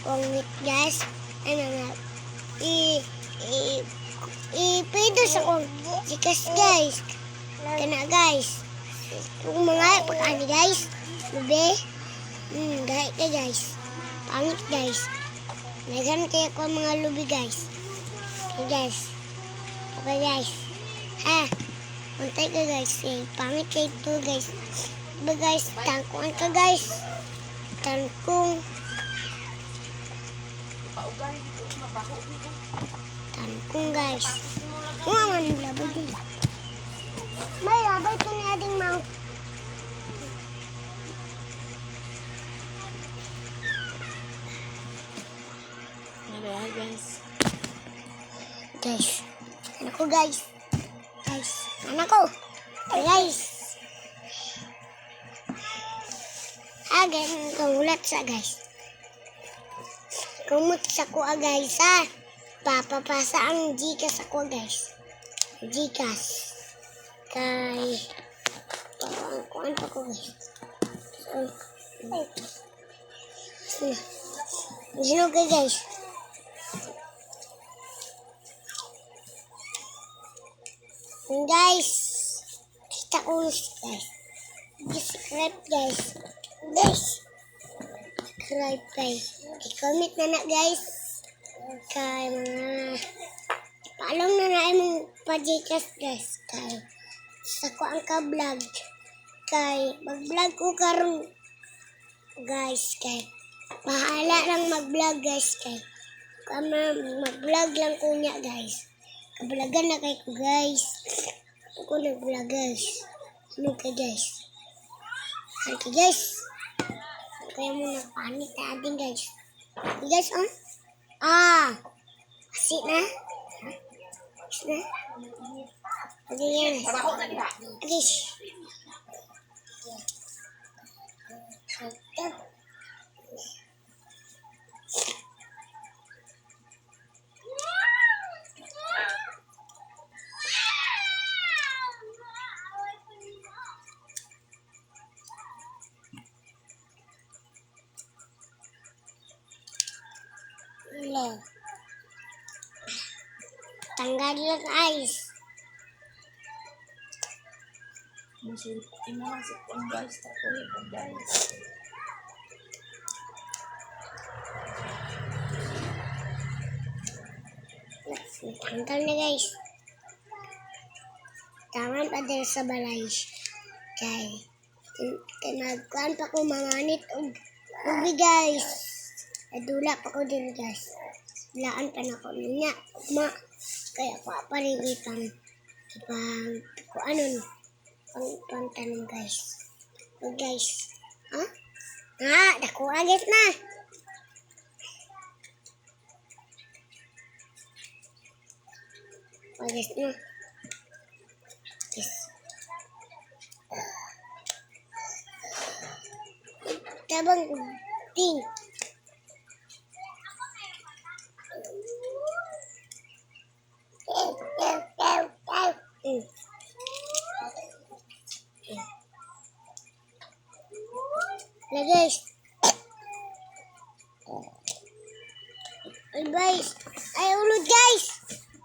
Pangit guys. Ano nga? Pwede sa kong jikas guys. Kana guys. Kung mga pagkani guys. Lube. Gahit ka guys. Pangit guys. Nagan kayo ko mga lubi guys. Okay guys. Okay guys. Ha. Untay ka guys. Pangit kayo ito guys. Diba guys. Tangkuan ka guys. Tangkung. Tangkung guys. Nga nga labay din. May labay ito ni ading mau. Ayan guys. Guys. Anak ko guys. Guys. Anak ko. Guys. Ganyan kamulat sa guys. Kumut sa kuha guys ha. Papapasa ang Gcash ako guys. Gcash. Kay. Kuhaan pa ko guys. Sino ka guys? Guys. Kita ko guys. Subscribe guys. Guys. Subscribe guys. I-comment na guys. Kay mga paalam na mong pa-Gcash guys. Kay sa ko ang ka-vlog. Kay mag-vlog ko karon guys. Kay bahala lang mag-vlog guys. Kay mag-vlog lang ko niya guys. Kablagan na kay ko guys. Ako nag-vlog guys. Ano ka guys? Kaya guys. Kaya mo nagpanit na ating guys. Okay guys, oh. Asit na. Asit na. Okay yan. Okay. Tanggal lang ice. Imasip ang guys. Tapoy ang guys. Tanggal na guys. Taman pa din sa balay. Kay nagkuhan pa ko mamanit og ubi guys. Nadula pa ko din guys. Laan pa na ko niya. Kaya paparigitan. Kung ano pang tanong guys. O guys. Ha? Nakuha guys na. O guys na. Guys. Tabang ting. Na guys. Ay guys. Ay ulod guys.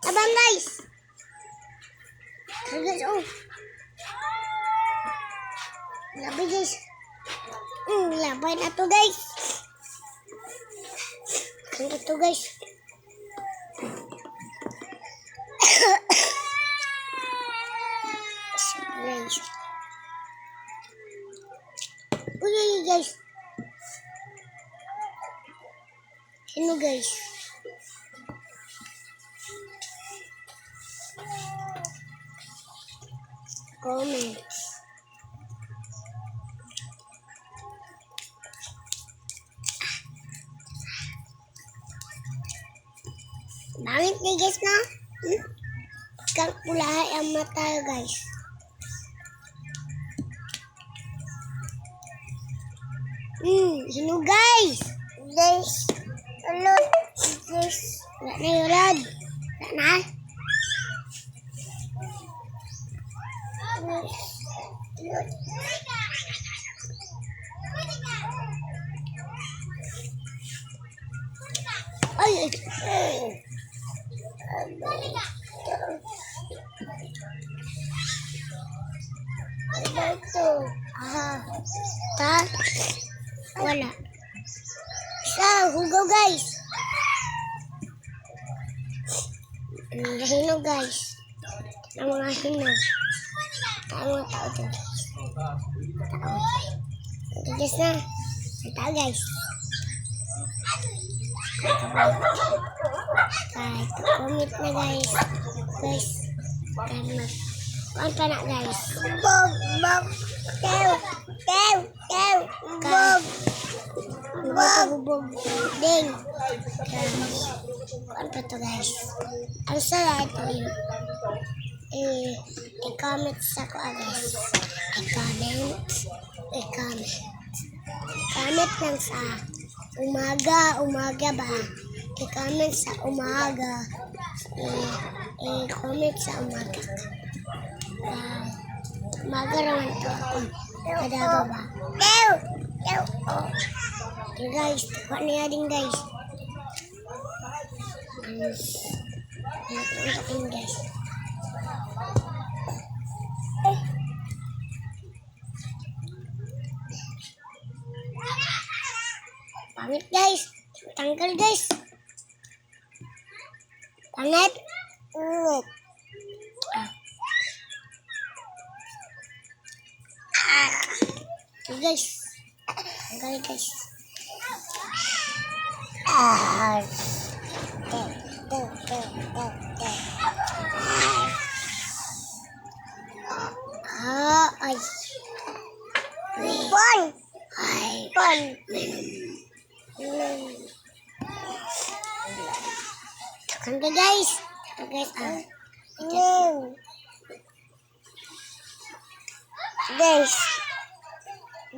Abang guys. Ay guys oh. Labay guys. Labay na to guys. Ano to guys. Guys. Uy guys. Sino guys? Comments. Bangit nih guys na. Kang pulahay ang mata guys. Sino guys? Guys. Ulod. Guys. Wala na yulad. Wala na. Ulod. Ay, ay. Ano ito? Ah, ta? Wala. Isa, hugaw guys. Hinog guys. Ang mga hinog. Ang mga tao dyan guys. Tao. Ito guys na. Tao guys. Kahit comment na guys. Guys. Karma. Kuan pa na guys. Bog, bog. Tew, tew, tew. Bog. Bog, bog. Ding. Kuan pa to guys. Ang saya ito yun. I-comment sa ko guys. I-comment. Comment lang sa umaga ba? I-comment sa umaga. I-comment sa umaga. Umaga naman to ako. Kadaba ba? Tew! Tew! Okay guys, tawa niya din guys. Ano guys? Pangit guys. Tanggal guys. Pangit. Guys. Tanggal guys. Ay. Bon. Ay. Bon. Tanggal guys. Guys.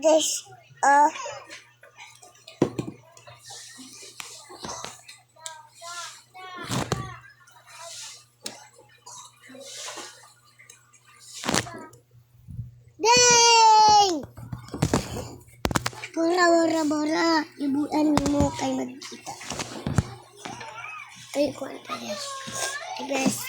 Guys. Dang! Bora. Ibuan mo kay magkita. Ay, kuwan pa guys. Guys,